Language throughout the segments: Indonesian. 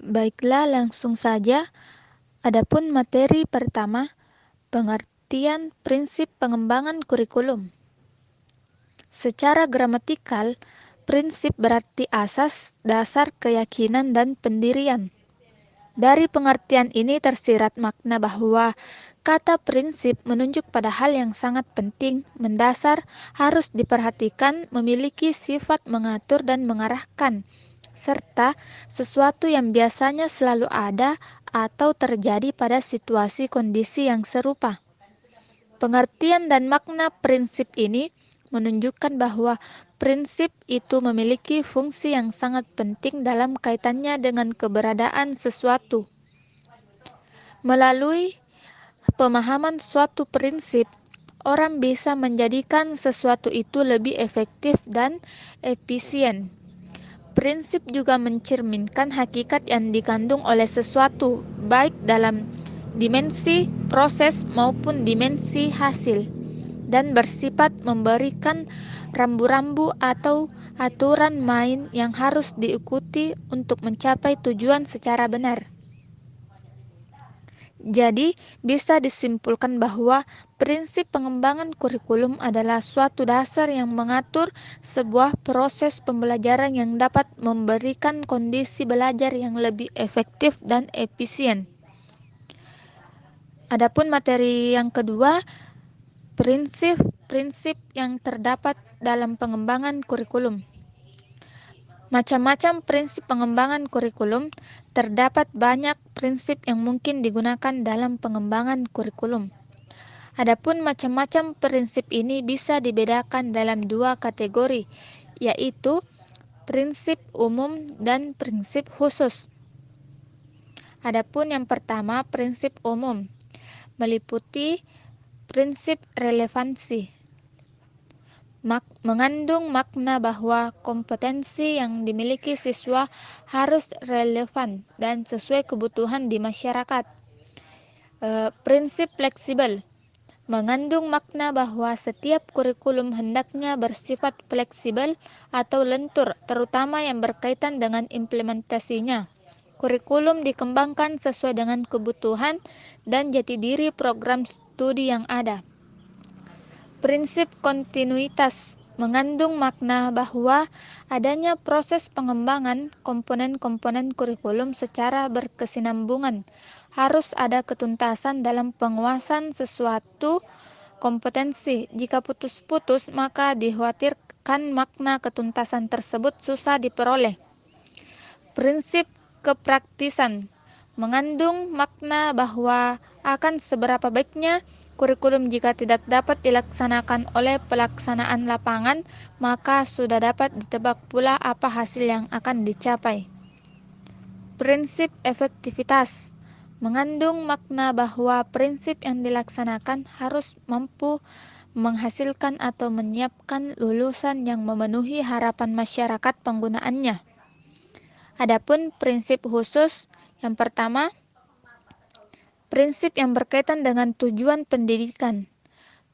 Baiklah, langsung saja. Adapun materi pertama, pengertian prinsip pengembangan kurikulum. Secara gramatikal, prinsip berarti asas, dasar, keyakinan, dan pendirian. Dari pengertian ini tersirat makna bahwa kata prinsip menunjuk pada hal yang sangat penting, mendasar, harus diperhatikan, memiliki sifat mengatur dan mengarahkan, serta sesuatu yang biasanya selalu ada atau terjadi pada situasi kondisi yang serupa. Pengertian dan makna prinsip ini menunjukkan bahwa prinsip itu memiliki fungsi yang sangat penting dalam kaitannya dengan keberadaan sesuatu. Melalui pemahaman suatu prinsip, orang bisa menjadikan sesuatu itu lebih efektif dan efisien. Prinsip juga mencerminkan hakikat yang dikandung oleh sesuatu, baik dalam dimensi proses maupun dimensi hasil, dan bersifat memberikan rambu-rambu atau aturan main yang harus diikuti untuk mencapai tujuan secara benar. Jadi, bisa disimpulkan bahwa prinsip pengembangan kurikulum adalah suatu dasar yang mengatur sebuah proses pembelajaran yang dapat memberikan kondisi belajar yang lebih efektif dan efisien. Adapun materi yang kedua, prinsip-prinsip yang terdapat dalam pengembangan kurikulum. Macam-macam prinsip pengembangan kurikulum, terdapat banyak prinsip yang mungkin digunakan dalam pengembangan kurikulum. Adapun macam-macam prinsip ini bisa dibedakan dalam dua kategori, yaitu prinsip umum dan prinsip khusus. Adapun yang pertama, prinsip umum, meliputi prinsip relevansi. Mengandung makna bahwa kompetensi yang dimiliki siswa harus relevan dan sesuai kebutuhan di masyarakat. Prinsip fleksibel mengandung makna bahwa setiap kurikulum hendaknya bersifat fleksibel atau lentur, terutama yang berkaitan dengan implementasinya. Kurikulum dikembangkan sesuai dengan kebutuhan dan jati diri program studi yang ada. Prinsip kontinuitas mengandung makna bahwa adanya proses pengembangan komponen-komponen kurikulum secara berkesinambungan. Harus ada ketuntasan dalam penguasaan sesuatu kompetensi. Jika putus-putus, maka dikhawatirkan makna ketuntasan tersebut susah diperoleh. Prinsip kepraktisan mengandung makna bahwa akan seberapa baiknya kurikulum jika tidak dapat dilaksanakan oleh pelaksanaan lapangan, maka sudah dapat ditebak pula apa hasil yang akan dicapai. Prinsip efektivitas mengandung makna bahwa prinsip yang dilaksanakan harus mampu menghasilkan atau menyiapkan lulusan yang memenuhi harapan masyarakat penggunaannya. Adapun prinsip khusus, yang pertama, prinsip yang berkaitan dengan tujuan pendidikan,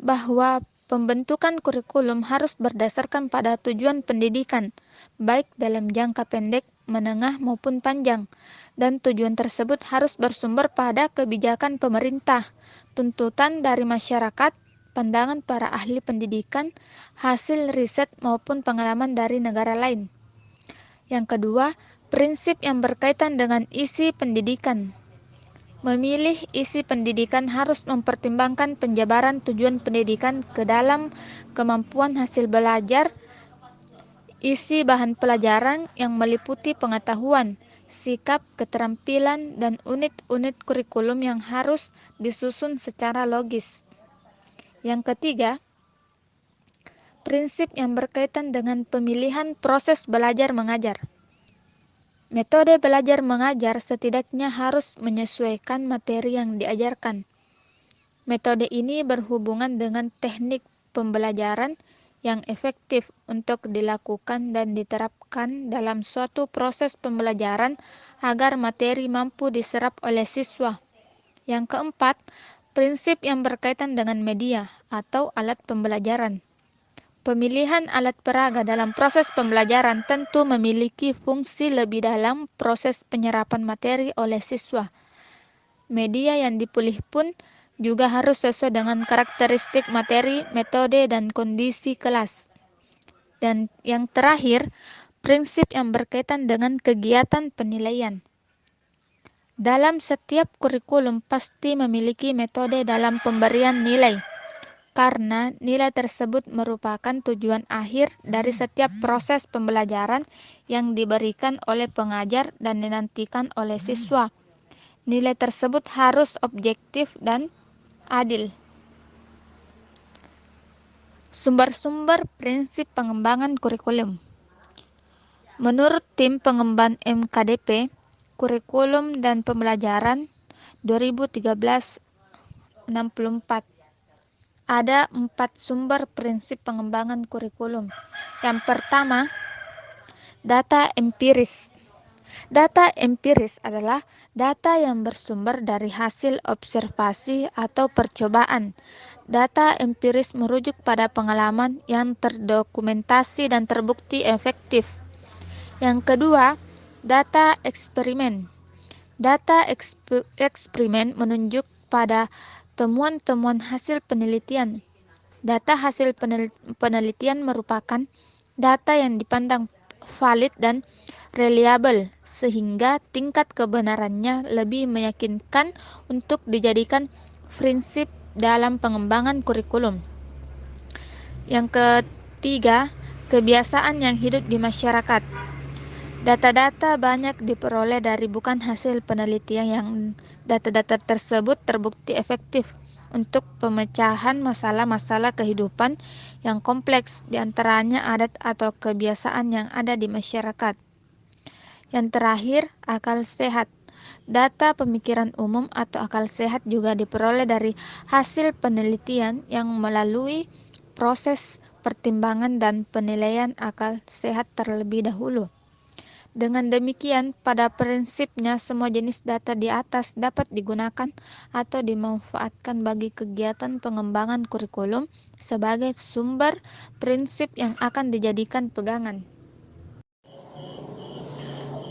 bahwa pembentukan kurikulum harus berdasarkan pada tujuan pendidikan, baik dalam jangka pendek, menengah maupun panjang, dan tujuan tersebut harus bersumber pada kebijakan pemerintah, tuntutan dari masyarakat, pandangan para ahli pendidikan, hasil riset maupun pengalaman dari negara lain. Yang kedua, prinsip yang berkaitan dengan isi pendidikan. Memilih isi pendidikan harus mempertimbangkan penjabaran tujuan pendidikan ke dalam kemampuan hasil belajar, isi bahan pelajaran yang meliputi pengetahuan, sikap, keterampilan, dan unit-unit kurikulum yang harus disusun secara logis. Yang ketiga, prinsip yang berkaitan dengan pemilihan proses belajar mengajar. Metode belajar mengajar setidaknya harus menyesuaikan materi yang diajarkan. Metode ini berhubungan dengan teknik pembelajaran yang efektif untuk dilakukan dan diterapkan dalam suatu proses pembelajaran agar materi mampu diserap oleh siswa. Yang keempat, prinsip yang berkaitan dengan media atau alat pembelajaran. Pemilihan alat peraga dalam proses pembelajaran tentu memiliki fungsi lebih dalam proses penyerapan materi oleh siswa. Media yang dipilih pun juga harus sesuai dengan karakteristik materi, metode, dan kondisi kelas. Dan yang terakhir, prinsip yang berkaitan dengan kegiatan penilaian. Dalam setiap kurikulum pasti memiliki metode dalam pemberian nilai, karena nilai tersebut merupakan tujuan akhir dari setiap proses pembelajaran yang diberikan oleh pengajar dan dinantikan oleh siswa. Nilai tersebut harus objektif dan adil. Sumber-sumber prinsip pengembangan kurikulum. Menurut tim pengembang MKDP, Kurikulum dan Pembelajaran 2013-64, ada 4 sumber prinsip pengembangan kurikulum. Yang pertama, data empiris. Data empiris adalah data yang bersumber dari hasil observasi atau percobaan. Data empiris merujuk pada pengalaman yang terdokumentasi dan terbukti efektif. Yang kedua, data eksperimen. Data eksperimen menunjuk pada temuan-temuan hasil penelitian. Data hasil penelitian merupakan data yang dipandang valid dan reliable, sehingga tingkat kebenarannya lebih meyakinkan untuk dijadikan prinsip dalam pengembangan kurikulum. Yang ketiga, kebiasaan yang hidup di masyarakat. Data-data banyak diperoleh dari bukan hasil penelitian yang data-data tersebut terbukti efektif untuk pemecahan masalah-masalah kehidupan yang kompleks, diantaranya adat atau kebiasaan yang ada di masyarakat. Yang terakhir, akal sehat. Data pemikiran umum atau akal sehat juga diperoleh dari hasil penelitian yang melalui proses pertimbangan dan penilaian akal sehat terlebih dahulu. Dengan demikian, pada prinsipnya semua jenis data di atas dapat digunakan atau dimanfaatkan bagi kegiatan pengembangan kurikulum sebagai sumber prinsip yang akan dijadikan pegangan.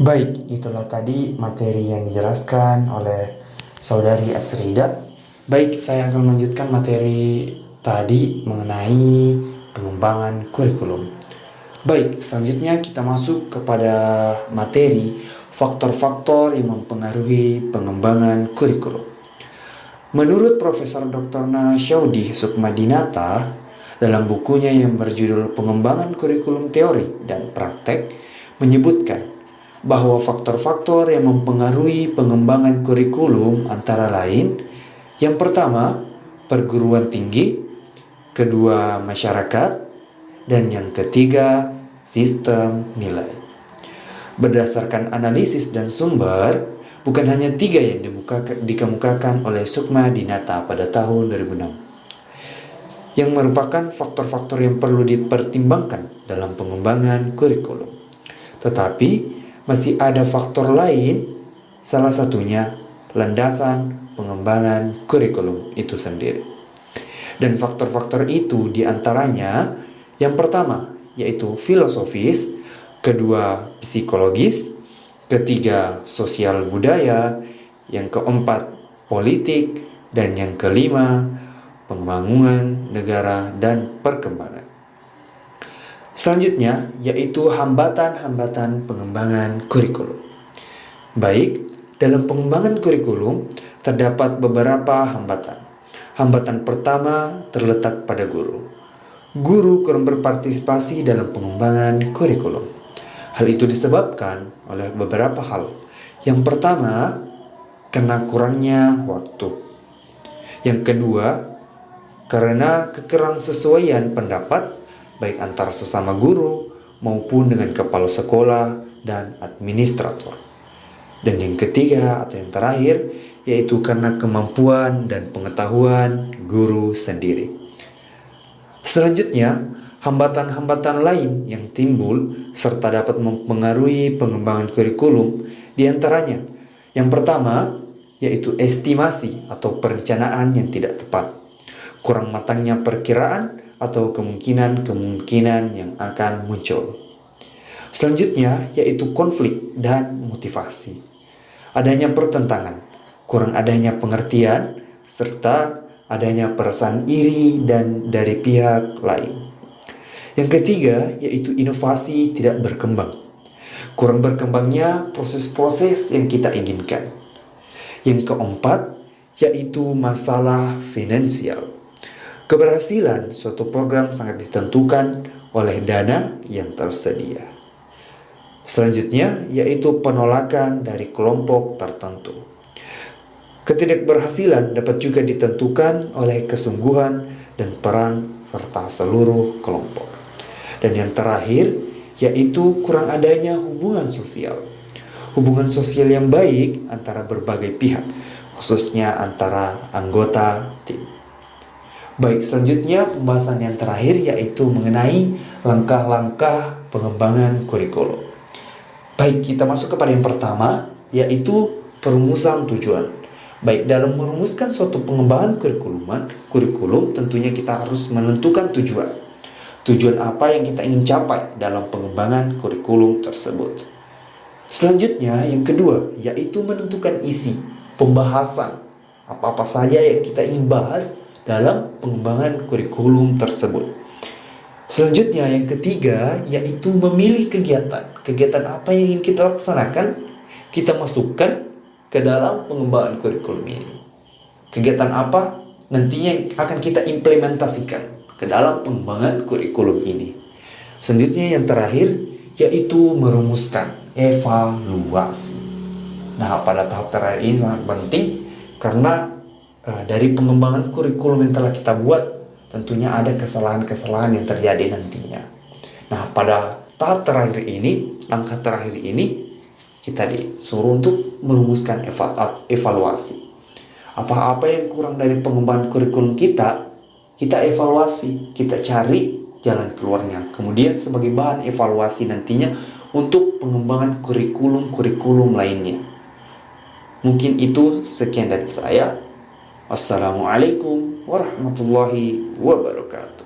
Baik, itulah tadi materi yang dijelaskan oleh Saudari Asrida. Baik, saya akan melanjutkan materi tadi mengenai pengembangan kurikulum. Baik, selanjutnya kita masuk kepada materi faktor-faktor yang mempengaruhi pengembangan kurikulum. Menurut Profesor Dr. Nana Syaudi Sukmadinata, dalam bukunya yang berjudul Pengembangan Kurikulum Teori dan Praktek, menyebutkan bahwa faktor-faktor yang mempengaruhi pengembangan kurikulum antara lain, yang pertama, perguruan tinggi, kedua, masyarakat, dan yang ketiga, sistem nilai. Berdasarkan analisis dan sumber, bukan hanya 3 yang dikemukakan oleh Sukmadinata pada tahun 2006, yang merupakan faktor-faktor yang perlu dipertimbangkan dalam pengembangan kurikulum. Tetapi, masih ada faktor lain, salah satunya landasan pengembangan kurikulum itu sendiri. Dan faktor-faktor itu diantaranya, yang pertama yaitu filosofis, kedua psikologis, ketiga sosial budaya, yang keempat politik, dan yang kelima pembangunan negara dan perkembangan. Selanjutnya yaitu hambatan-hambatan pengembangan kurikulum. Baik, dalam pengembangan kurikulum terdapat beberapa hambatan. Hambatan pertama terletak pada guru. Guru kurang berpartisipasi dalam pengembangan kurikulum. Hal itu disebabkan oleh beberapa hal. Yang pertama, karena kurangnya waktu. Yang kedua, karena kekurangsesuaian pendapat baik antar sesama guru maupun dengan kepala sekolah dan administrator. Dan yang ketiga atau yang terakhir, yaitu karena kemampuan dan pengetahuan guru sendiri. Selanjutnya, hambatan-hambatan lain yang timbul serta dapat mempengaruhi pengembangan kurikulum diantaranya. Yang pertama, yaitu estimasi atau perencanaan yang tidak tepat. Kurang matangnya perkiraan atau kemungkinan-kemungkinan yang akan muncul. Selanjutnya yaitu konflik dan motivasi. Adanya pertentangan, kurang adanya pengertian, serta adanya perasaan iri dan dari pihak lain. Yang ketiga yaitu inovasi tidak berkembang. Kurang berkembangnya proses-proses yang kita inginkan. Yang keempat yaitu masalah finansial. Keberhasilan suatu program sangat ditentukan oleh dana yang tersedia. Selanjutnya yaitu penolakan dari kelompok tertentu. Ketidakberhasilan dapat juga ditentukan oleh kesungguhan dan peran serta seluruh kelompok. Dan yang terakhir yaitu kurang adanya hubungan sosial. Hubungan sosial yang baik antara berbagai pihak, khususnya antara anggota tim. Baik, selanjutnya pembahasan yang terakhir yaitu mengenai langkah-langkah pengembangan kurikulum. Baik, kita masuk kepada yang pertama, yaitu perumusan tujuan. Baik, dalam merumuskan suatu pengembangan kurikulum tentunya kita harus menentukan tujuan. Tujuan apa yang kita ingin capai dalam pengembangan kurikulum tersebut. Selanjutnya, yang kedua, yaitu menentukan isi, pembahasan. Apa-apa saja yang kita ingin bahas dalam pengembangan kurikulum tersebut. Selanjutnya yang ketiga yaitu memilih kegiatan. Kegiatan apa yang ingin kita laksanakan, kita masukkan ke dalam pengembangan kurikulum ini. Kegiatan apa nantinya akan kita implementasikan ke dalam pengembangan kurikulum ini. Selanjutnya yang terakhir yaitu merumuskan evaluasi. Nah, pada tahap terakhir ini sangat penting karena dari pengembangan kurikulum yang telah kita buat tentunya ada kesalahan-kesalahan yang terjadi nantinya. Nah, pada tahap terakhir ini, langkah terakhir ini, kita disuruh untuk merumuskan evaluasi. Apa-apa yang kurang dari pengembangan kurikulum kita evaluasi, kita cari jalan keluarnya. Kemudian sebagai bahan evaluasi nantinya untuk pengembangan kurikulum lainnya. Mungkin itu sekian dari saya. Wassalamualaikum warahmatullahi wabarakatuh.